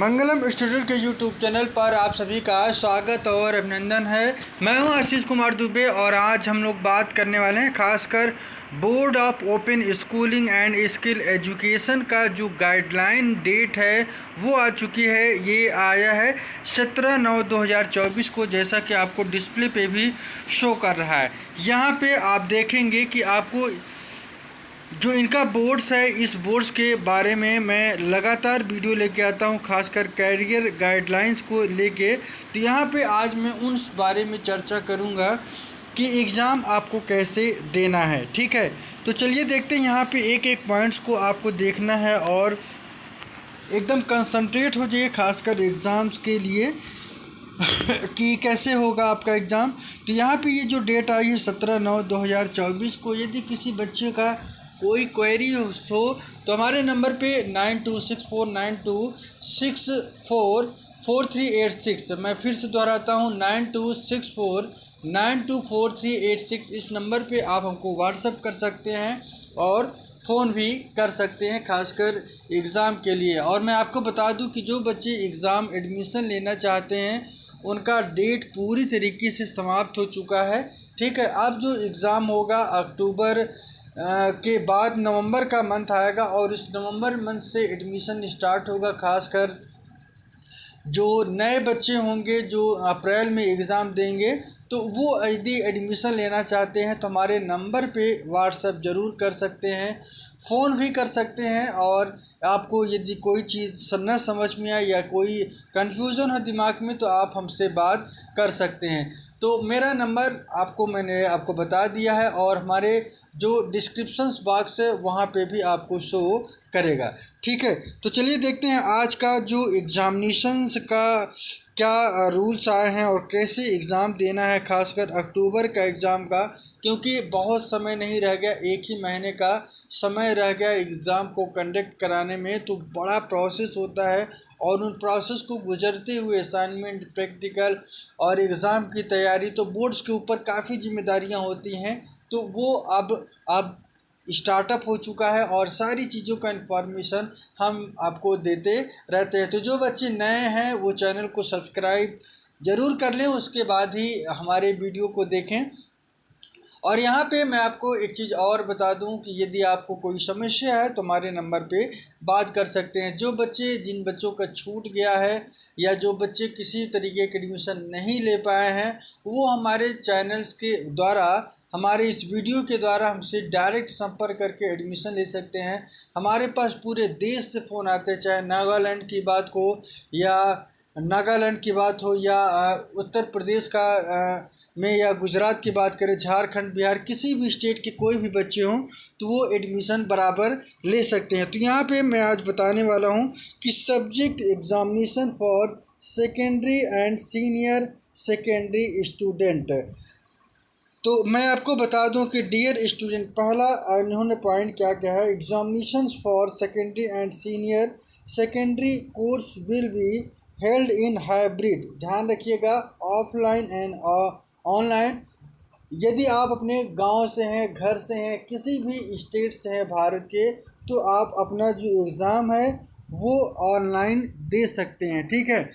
मंगलम student के YouTube channel पर आप सभी का स्वागत और अभिनंदन है। मैं हूं आशीष कुमार दुबे और आज हम लोग बात करने वाले हैं खासकर board of open schooling and skill education का जो गाइडलाइन डेट है वो आ चुकी है। ये आया है 17/9/2024 को, जैसा कि आपको डिस्प्ले पे भी शो कर रहा है। यहाँ पे आप देखेंगे कि आपको जो इनका बोर्ड्स है, इस बोर्ड्स के बारे में मैं लगातार वीडियो लेके आता हूँ, खासकर कैरियर गाइडलाइंस को लेके। तो यहाँ पे आज मैं उन बारे में चर्चा करूँगा कि एग्ज़ाम आपको कैसे देना है। ठीक है, तो चलिए देखते हैं। यहाँ पे एक एक पॉइंट्स को आपको देखना है और एकदम कंसंट्रेट हो जाइए खासकर एग्ज़ाम्स के लिए कि कैसे होगा आपका एग्ज़ाम। तो यहाँ पे ये जो डेट आई है 17/9/2024 को, यदि किसी बच्चे का कोई क्वेरी हो तो हमारे नंबर पे 926492644386, मैं फिर से दोहराता हूँ 9264924386, इस नंबर पे आप हमको व्हाट्सअप कर सकते हैं और फ़ोन भी कर सकते हैं खासकर एग्ज़ाम के लिए। और मैं आपको बता दूं कि जो बच्चे एग्ज़ाम एडमिशन लेना चाहते हैं उनका डेट पूरी तरीके से समाप्त हो चुका है। ठीक है, अब जो एग्ज़ाम होगा अक्टूबर के बाद नवंबर का मंथ आएगा और इस नवंबर मंथ से एडमिशन स्टार्ट होगा। खासकर जो नए बच्चे होंगे जो अप्रैल में एग्ज़ाम देंगे, तो वो यदि एडमिशन लेना चाहते हैं तो हमारे नंबर पे व्हाट्सएप ज़रूर कर सकते हैं, फ़ोन भी कर सकते हैं। और आपको यदि कोई चीज़ न समझ में आए या कोई कन्फ्यूज़न हो दिमाग में तो आप हमसे बात कर सकते हैं। तो मेरा नंबर मैंने आपको बता दिया है और हमारे जो डिस्क्रिप्शंस बॉक्स है वहाँ पे भी आपको शो करेगा। ठीक है, तो चलिए देखते हैं आज का जो एग्ज़ामिनेशंस का क्या रूल्स आए हैं और कैसे एग्ज़ाम देना है, खासकर अक्टूबर का एग्ज़ाम का, क्योंकि बहुत समय नहीं रह गया, एक ही महीने का समय रह गया एग्ज़ाम को कंडक्ट कराने में। तो बड़ा प्रोसेस होता है और उन प्रोसेस को गुजरते हुए असाइनमेंट, प्रैक्टिकल और एग्ज़ाम की तैयारी, तो बोर्ड्स के ऊपर काफ़ी जिम्मेदारियां होती हैं। तो वो अब स्टार्टअप हो चुका है और सारी चीज़ों का इन्फॉर्मेशन हम आपको देते रहते हैं। तो जो बच्चे नए हैं वो चैनल को सब्सक्राइब ज़रूर कर लें, उसके बाद ही हमारे वीडियो को देखें। और यहाँ पे मैं आपको एक चीज़ और बता दूं कि यदि आपको कोई समस्या है तो हमारे नंबर पे बात कर सकते हैं। जिन बच्चों का छूट गया है या जो बच्चे किसी तरीके के एडमिशन नहीं ले पाए हैं, वो हमारे चैनल्स के द्वारा, हमारे इस वीडियो के द्वारा हमसे डायरेक्ट संपर्क करके एडमिशन ले सकते हैं। हमारे पास पूरे देश से फ़ोन आते हैं, चाहे नागालैंड की बात हो या उत्तर प्रदेश का में या गुजरात की बात करें, झारखंड, बिहार, किसी भी स्टेट के कोई भी बच्चे हों तो वो एडमिशन बराबर ले सकते हैं। तो यहाँ पे मैं आज बताने वाला हूँ कि subject examination for secondary and senior secondary student. तो मैं आपको बता दूं कि डियर स्टूडेंट, पहला इन्होंने पॉइंट क्या क्या है, examinations for secondary and senior secondary course will be held in hybrid. ध्यान रखिएगा, ऑफलाइन एंड ऑनलाइन। यदि आप अपने गांव से हैं, घर से हैं, किसी भी स्टेट से हैं भारत के, तो आप अपना जो एग्ज़ाम है वो ऑनलाइन दे सकते हैं। ठीक है,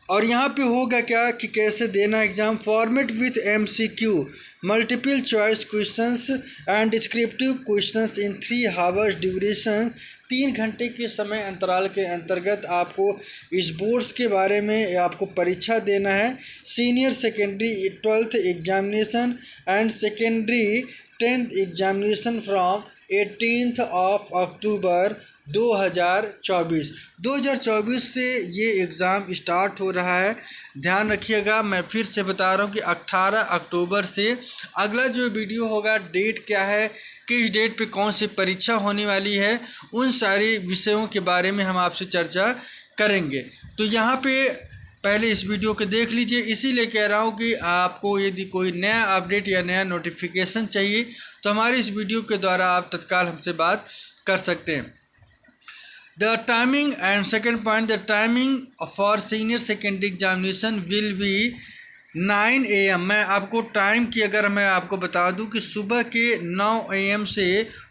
और यहाँ पे होगा क्या कि कैसे देना exam. Format with MCQ, multiple choice questions and descriptive questions in 3 hours duration. 3 घंटे के समय अंतराल के अंतर्गत आपको इस बोर्ड्स के बारे में आपको परीक्षा देना है। Senior secondary 12th examination and secondary 10th examination from 18th अक्टूबर 2024 से ये एग्ज़ाम स्टार्ट हो रहा है। ध्यान रखिएगा, मैं फिर से बता रहा हूँ कि 18 अक्टूबर से अगला जो वीडियो होगा, डेट क्या है, किस डेट पे कौन सी परीक्षा होने वाली है, उन सारे विषयों के बारे में हम आपसे चर्चा करेंगे। तो यहाँ पे पहले इस वीडियो को देख लीजिए। इसीलिए कह रहा हूँ कि आपको यदि कोई नया अपडेट या नया नोटिफिकेशन चाहिए तो हमारे इस वीडियो के द्वारा आप तत्काल हमसे बात कर सकते हैं। The timing and second point, the timing for senior secondary examination will be 9 AM। मैं आपको टाइम की अगर मैं आपको बता दूं कि सुबह के 9 AM से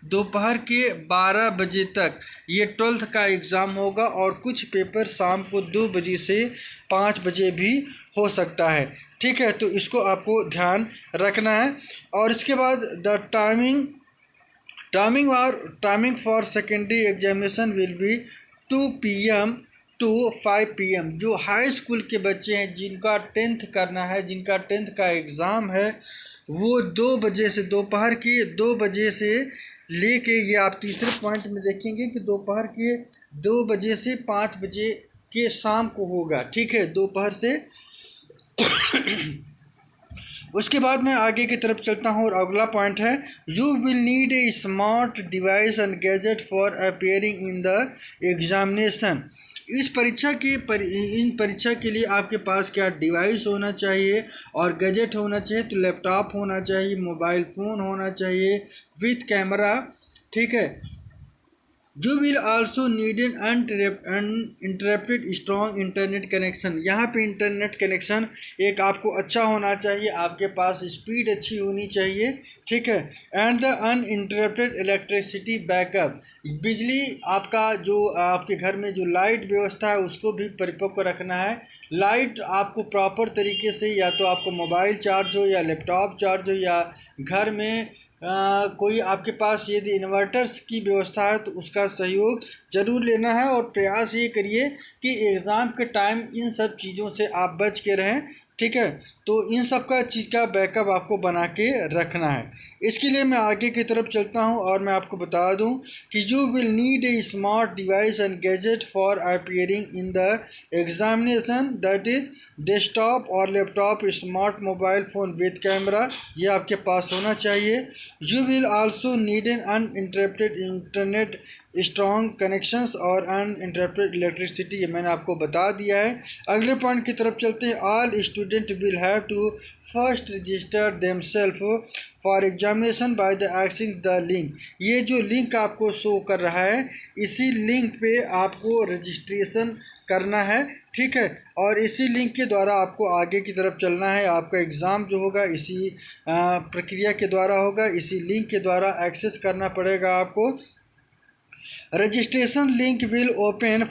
दोपहर के 12 बजे तक ये 12th का एग्ज़ाम होगा, और कुछ पेपर शाम को 2 बजे से 5 बजे भी हो सकता है। ठीक है, तो इसको आपको ध्यान रखना है। और इसके बाद the timing for secondary examination will be 2 PM to 5 PM। जो हाई स्कूल के बच्चे हैं जिनका 10th करना है, जिनका 10th का एग्ज़ाम है, वो 2 बजे से, दोपहर के 2 बजे से लेके, ये आप तीसरे पॉइंट में देखेंगे कि दोपहर के 2 बजे से 5 बजे के शाम को होगा। ठीक है, दोपहर से। उसके बाद मैं आगे की तरफ चलता हूँ और अगला पॉइंट है, you will need a smart device and gadget for appearing in the examination. इन परीक्षा के लिए आपके पास क्या डिवाइस होना चाहिए और गैजेट होना चाहिए? तो लैपटॉप होना चाहिए, मोबाइल फ़ोन होना चाहिए विथ कैमरा। ठीक है। You will also need an uninterrupted strong internet connection. यहाँ पे इंटरनेट कनेक्शन एक आपको अच्छा होना चाहिए, आपके पास स्पीड अच्छी होनी चाहिए। ठीक है। And the uninterrupted electricity backup. बिजली आपका जो आपके घर में जो लाइट व्यवस्था है उसको भी परिपक्व रखना है। लाइट आपको प्रॉपर तरीके से, या तो आपको मोबाइल चार्ज हो या लैपटॉप चार्ज हो, या घर में कोई आपके पास यदि इन्वर्टर्स की व्यवस्था है तो उसका सहयोग ज़रूर लेना है। और प्रयास ये करिए कि एग्ज़ाम के टाइम इन सब चीज़ों से आप बच के रहें। ठीक है, तो इन सब का चीज़ का बैकअप आपको बना के रखना है। इसके लिए मैं आगे की तरफ चलता हूं और मैं आपको बता दूं कि you will need a smart device and gadget for appearing in the examination, that is desktop और laptop, smart mobile phone with camera, ये आपके पास होना चाहिए। You will also need an uninterrupted internet, strong connections और uninterrupted electricity, ये मैंने आपको बता दिया है। अगले पॉइंट की तरफ चलते हैं। All student will have to first register themselves for examination by the accessing the link. ये जो लिंक आपको शो कर रहा है, इसी लिंक पे आपको रजिस्ट्रेशन करना है। ठीक है, और इसी लिंक के द्वारा आपको आगे की तरफ चलना है। आपका एग्ज़ाम जो होगा इसी प्रक्रिया के द्वारा होगा, इसी लिंक के द्वारा एक्सेस करना पड़ेगा आपको। Registration link will open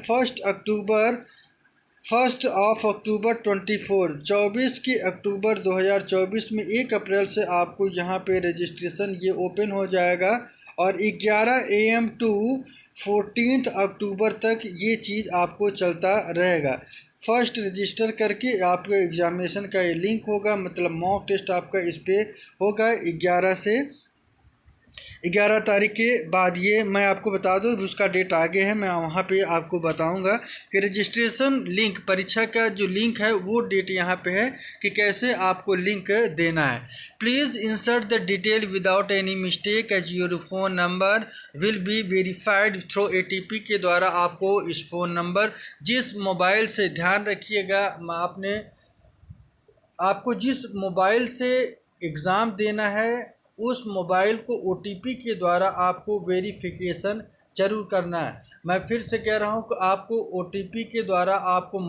1 of October 24 के अक्टूबर 2024 में 1 अप्रैल से आपको यहाँ पे रजिस्ट्रेशन ये ओपन हो जाएगा, और 11 AM टू 14 अक्टूबर तक ये चीज़ आपको चलता रहेगा। फर्स्ट रजिस्टर करके आपके एग्ज़ामिनेशन का ये लिंक होगा, मतलब मॉक टेस्ट आपका इस पर होगा 11 तारीख के बाद। ये मैं आपको बता दूं, उसका डेट आगे है, मैं वहाँ पे आपको बताऊंगा कि रजिस्ट्रेशन लिंक, परीक्षा का जो लिंक है वो डेट यहाँ पे है कि कैसे आपको लिंक देना है। Please insert the detail without any mistake as your phone number will be verified through ATP के द्वारा आपको इस फ़ोन नंबर, जिस मोबाइल से, ध्यान रखिएगा, आपको जिस मोबाइल से एग्ज़ाम देना है उस मोबाइल को OTP के द्वारा आपको वेरिफिकेशन जरूर करना है। मैं फिर से कह रहा हूँ कि आपको OTP के द्वारा आपको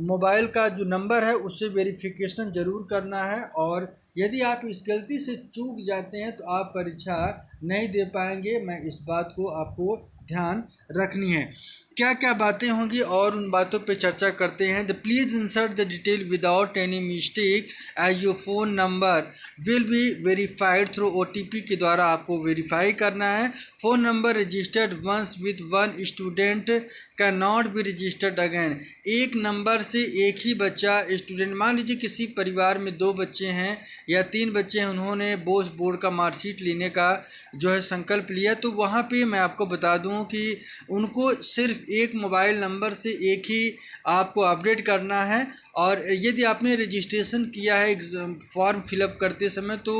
मोबाइल का जो नंबर है उससे वेरिफिकेशन ज़रूर करना है। और यदि आप इस गलती से चूक जाते हैं तो आप परीक्षा नहीं दे पाएंगे। मैं इस बात को आपको ध्यान रखनी है। क्या क्या बातें होंगी और उन बातों पे चर्चा करते हैं। The please insert the detail without any mistake as your phone number will be verified through OTP के द्वारा आपको वेरीफाई करना है। Phone number registered once with one student can not be registered again. एक नंबर से एक ही बच्चा स्टूडेंट, मान लीजिए किसी परिवार में 2 बच्चे हैं या 3 बच्चे हैं, उन्होंने बोर्ड का मार्कशीट लेने का जो है संकल्प लिया, तो वहाँ पे मैं आपको बता दूँ कि उनको सिर्फ एक मोबाइल नंबर से एक ही आपको अपडेट करना है। और यदि आपने रजिस्ट्रेशन किया है फॉर्म फिलअप करते समय तो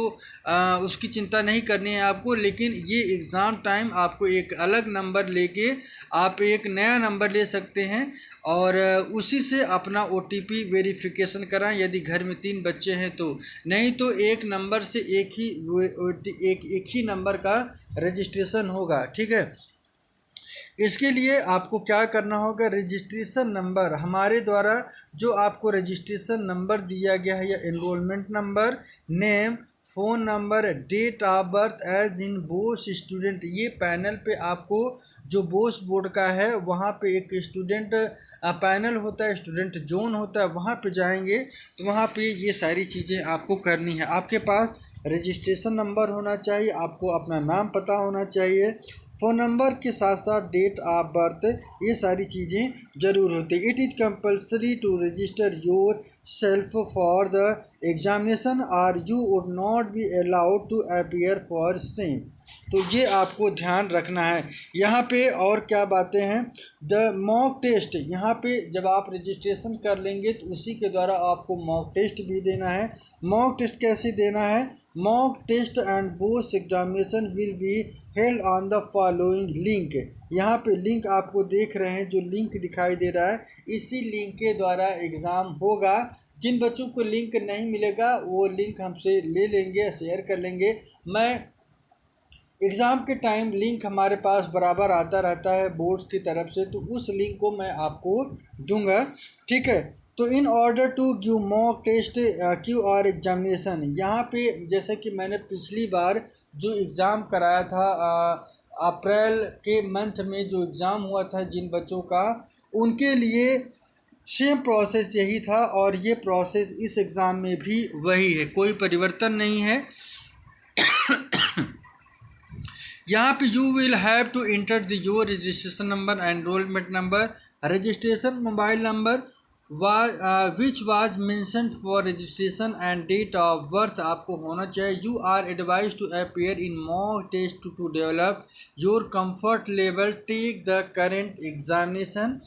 उसकी चिंता नहीं करनी है आपको, लेकिन ये एग्ज़ाम टाइम आपको एक अलग नंबर लेके आप एक नया नंबर ले सकते हैं और उसी से अपना OTP वेरिफिकेशन कराएं। यदि घर में 3 बच्चे हैं तो, नहीं तो एक नंबर से एक ही नंबर का रजिस्ट्रेशन होगा। ठीक है, इसके लिए आपको क्या करना होगा, रजिस्ट्रेशन नंबर हमारे द्वारा जो आपको रजिस्ट्रेशन नंबर दिया गया है या enrolment number, name, phone number, date of birth as in both student, ये पैनल पे आपको जो बोस बोर्ड का है वहाँ पे एक स्टूडेंट पैनल होता है, स्टूडेंट जोन होता है, वहाँ पे जाएंगे तो वहाँ पे ये सारी चीज़ें आपको करनी है। आपके पास रजिस्ट्रेशन नंबर होना चाहिए, आपको अपना नाम पता होना चाहिए, फ़ोन नंबर के साथ साथ डेट ऑफ बर्थ, ये सारी चीज़ें ज़रूर होती है। It is compulsory to register yourself for the examination और you would not be allowed to appear for same. तो ये आपको ध्यान रखना है। यहाँ पे और क्या बातें हैं, द मॉक टेस्ट, यहाँ पे जब आप रजिस्ट्रेशन कर लेंगे तो उसी के द्वारा आपको मॉक टेस्ट भी देना है। मॉक टेस्ट कैसे देना है, mock test and both examination will be held on the following link. यहाँ पे लिंक आपको देख रहे हैं, जो लिंक दिखाई दे रहा है, इसी लिंक के द्वारा एग्ज़ाम होगा। जिन बच्चों को लिंक नहीं मिलेगा वो लिंक हमसे ले लेंगे, शेयर कर लेंगे। मैं एग्ज़ाम के टाइम लिंक हमारे पास बराबर आता रहता है बोर्ड्स की तरफ से, तो उस लिंक को मैं आपको दूंगा, ठीक है। तो in order to give mock test Q R examination, यहाँ पे जैसे कि मैंने पिछली बार जो एग्ज़ाम कराया था अप्रैल के मंथ में जो एग्ज़ाम हुआ था जिन बच्चों का, उनके लिए सेम प्रोसेस यही था और ये प्रोसेस इस एग्ज़ाम में भी वही है, कोई परिवर्तन नहीं है। यहाँ पे you will have to enter the your registration number, enrolment number, registration mobile number which was mention for registration and date of birth आपको होना चाहिए। You are advise to appear in mock test to develop your comfort level, take the current examination.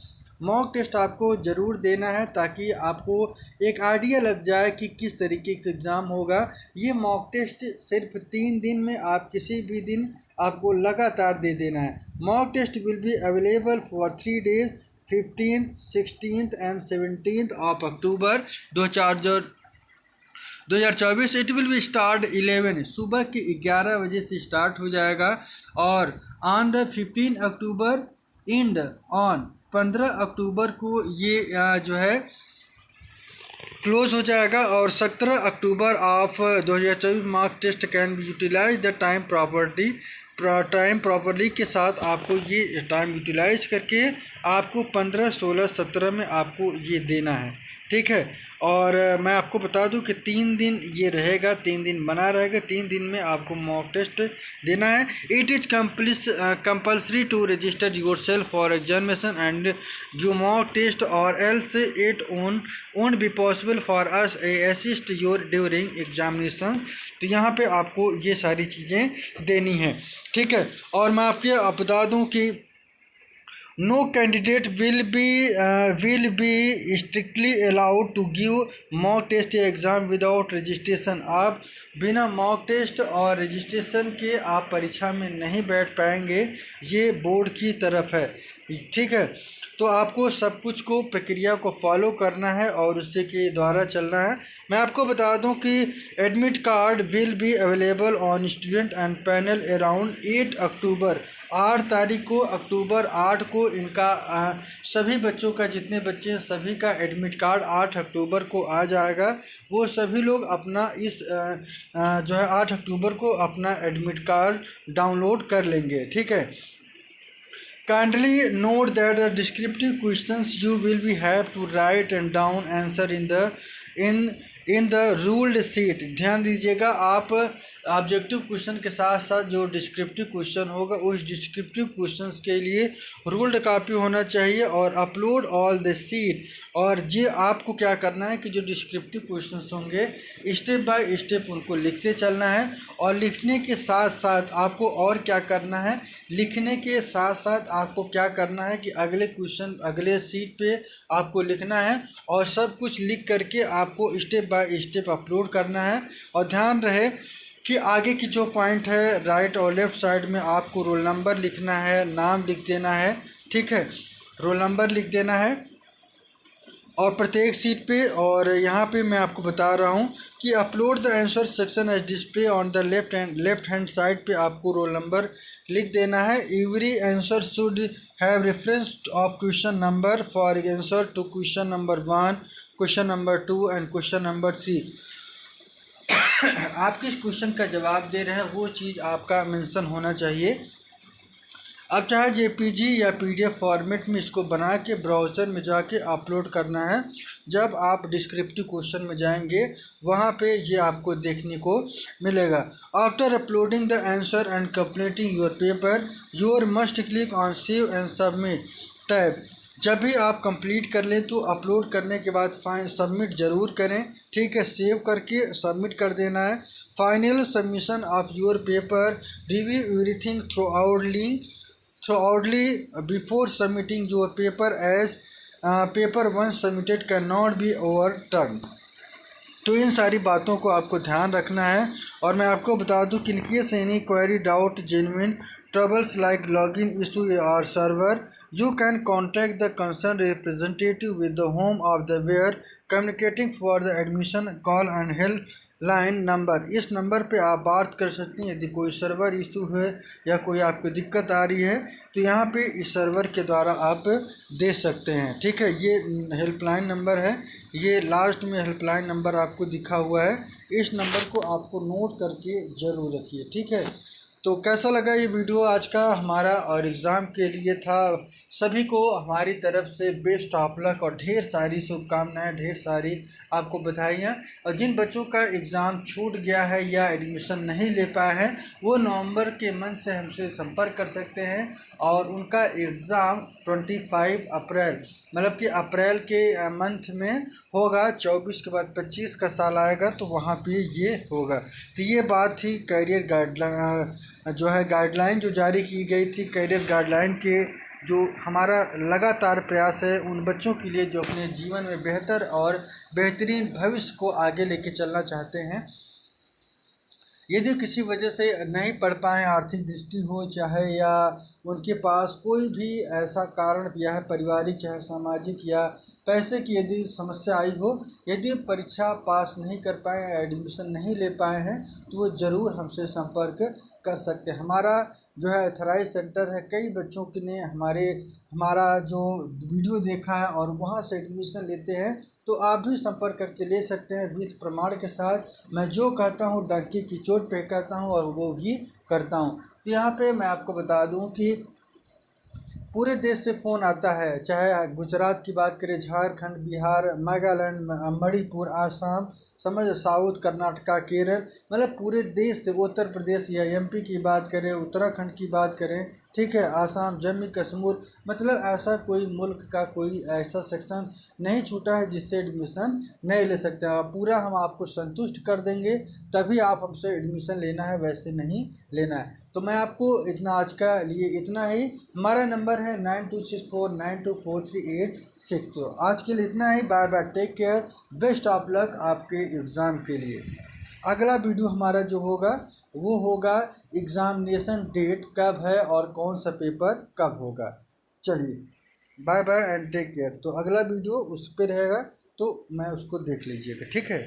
Mock test आपको ज़रूर देना है ताकि आपको एक आइडिया लग जाए कि किस तरीके से एग्ज़ाम होगा। ये मॉक टेस्ट सिर्फ 3 दिन में, आप किसी भी दिन आपको लगातार दे देना है। Mock test will be available for 3 days, 15th, 16th and 17th of October 2024। It will be start 11, सुबह के 11 बजे से स्टार्ट हो जाएगा और on the 15 October and on 15 October को ये जो है क्लोज हो जाएगा और 17 October of 2024 mock test can be utilise the time properly के साथ आपको ये टाइम यूटिलाइज करके आपको 15, 16, 17 में आपको ये देना है, ठीक है। और मैं आपको बता दूं कि 3 दिन ये रहेगा, 3 दिन बना रहेगा, 3 दिन में आपको मॉक टेस्ट देना है। It is compulsory to register yourself for examination and give mock test or else it won't be possible for us assist your during examination. तो यहाँ पे आपको ये सारी चीज़ें देनी है, ठीक है। और मैं आपको बता दूँ कि no candidate will be strictly allowed to give mock test exam without registration। आप बिना मॉक टेस्ट और रजिस्ट्रेशन के आप परीक्षा में नहीं बैठ पाएंगे, ये बोर्ड की तरफ है, ठीक है। तो आपको सब कुछ को प्रक्रिया को फॉलो करना है और उससे के द्वारा चलना है। मैं आपको बता दूं कि admit card will be available on student and panel around 8 अक्टूबर, 8 तारीख को, अक्टूबर 8 को इनका सभी बच्चों का, जितने बच्चे हैं सभी का एडमिट कार्ड 8 अक्टूबर को आ जाएगा। वो सभी लोग अपना इस जो है 8 अक्टूबर को अपना एडमिट कार्ड डाउनलोड कर लेंगे, ठीक है। Kindly note that the descriptive questions you will be have to write and down answer in the ruled sheet। ध्यान दीजिएगा, आप ऑब्जेक्टिव क्वेश्चन के साथ साथ जो डिस्क्रिप्टिव क्वेश्चन होगा उस डिस्क्रिप्टिव क्वेश्चंस के लिए रूल्ड कॉपी होना चाहिए और अपलोड ऑल द शीट। और ये आपको क्या करना है कि जो डिस्क्रिप्टिव क्वेश्चंस होंगे स्टेप बाय स्टेप उनको लिखते चलना है और लिखने के साथ साथ आपको और क्या करना है, लिखने के साथ साथ आपको क्या करना है कि अगले क्वेश्चन अगले शीट पे आपको लिखना है और सब कुछ लिख करके आपको स्टेप बाय स्टेप अपलोड करना है। और ध्यान रहे कि आगे की जो पॉइंट है राइट और लेफ़्ट साइड में आपको रोल नंबर लिखना है, नाम लिख देना है, ठीक है, रोल नंबर लिख देना है और प्रत्येक सीट पे। और यहाँ पे मैं आपको बता रहा हूँ कि upload the answer section as display on the left hand side पे आपको रोल नंबर लिख देना है। Every answer should have reference of question number for answer to question number 1, question number 2 and question number 3। आप किस question का जवाब दे रहे हैं वो चीज़ आपका मेंशन होना चाहिए। अब चाहे जेपीजी या पीडीएफ फॉर्मेट में इसको बना के ब्राउज़र में जाके अपलोड करना है। जब आप डिस्क्रिप्टिव क्वेश्चन में जाएंगे वहाँ पे ये आपको देखने को मिलेगा। After uploading the answer and completing your paper your must click on save and submit tab. जब भी आप कंप्लीट कर लें तो अपलोड करने के बाद फाइन सबमिट ज़रूर करें। ठीक है, सेव करके सबमिट कर देना है। Final submission of your paper review everything throughoutly before submitting your paper as paper once submitted cannot be overturned। तो इन सारी बातों को आपको ध्यान रखना है। और मैं आपको बता दूं कि in case any query doubt genuine troubles like login issue or server you can contact the concern representative with the home of the where communicating for the admission call and help line number. इस number पे आप बात कर सकते हैं यदि कोई server issue है या कोई आपको दिक्कत आ रही है तो यहाँ पे इस सर्वर के द्वारा आप दे सकते हैं। ठीक है, ये हेल्पलाइन नंबर है, ये लास्ट में हेल्पलाइन नंबर आपको दिखा हुआ है। इस नंबर को आपको नोट करके ज़रूर रखिए। ठीक है, तो कैसा लगा ये वीडियो आज का हमारा और एग्ज़ाम के लिए था। सभी को हमारी तरफ से बेस्ट ऑफ लक और ढेर सारी शुभकामनाएं, ढेर सारी आपको बधाइयाँ। और जिन बच्चों का एग्ज़ाम छूट गया है या एडमिशन नहीं ले पाए हैं वो नवंबर के मंथ से हमसे संपर्क कर सकते हैं। और उनका एग्ज़ाम 25 अप्रैल मतलब कि अप्रैल के मंथ में होगा। 24 के बाद 25 का साल आएगा तो वहाँ पे ये होगा। तो ये बात थी करियर गाइडलाइन जो है गाइडलाइन जो जारी की गई थी करियर गाइडलाइन के, जो हमारा लगातार प्रयास है उन बच्चों के लिए जो अपने जीवन में बेहतर और बेहतरीन भविष्य को आगे लेके चलना चाहते हैं। यदि किसी वजह से नहीं पढ़ पाए, आर्थिक दृष्टि हो चाहे या उनके पास कोई भी ऐसा कारण या है पारिवारिक चाहे सामाजिक या पैसे की यदि समस्या आई हो, यदि परीक्षा पास नहीं कर पाए, एडमिशन नहीं ले पाए हैं तो वो ज़रूर हमसे संपर्क कर सकते हैं। हमारा जो है एथराइज सेंटर है, कई बच्चों के ने हमारा जो वीडियो देखा है और वहाँ से एडमिशन लेते हैं। तो आप भी संपर्क करके ले सकते हैं विध प्रमाण के साथ। मैं जो कहता हूँ डंके की चोट पे कहता हूँ और वो भी करता हूँ। तो यहाँ पे मैं आपको बता दूँ कि पूरे देश से फ़ोन आता है, चाहे गुजरात की बात करें, झारखंड, बिहार, नागालैंड, मणिपुर, आसाम, समझ साउथ, कर्नाटका, केरल, मतलब पूरे देश से, उत्तर प्रदेश या एमपी की बात करें, उत्तराखंड की बात करें, ठीक है, आसाम, जम्मू कश्मीर, मतलब ऐसा कोई मुल्क का कोई ऐसा सेक्शन नहीं छूटा है जिससे एडमिशन नहीं ले सकते हैं। पूरा हम आपको संतुष्ट कर देंगे, तभी आप हमसे एडमिशन लेना है, वैसे नहीं लेना है। तो मैं आपको इतना आज का लिए इतना ही। हमारा नंबर है 9264924386। तो आज के लिए इतना ही। Bye bye, take care, best of luck आपके एग्ज़ाम के लिए। अगला वीडियो हमारा जो होगा वो होगा एग्ज़ामिनेशन डेट कब है और कौन सा पेपर कब होगा। चलिए bye bye and take care. तो अगला वीडियो उस पर रहेगा तो मैं उसको देख लीजिएगा। ठीक है।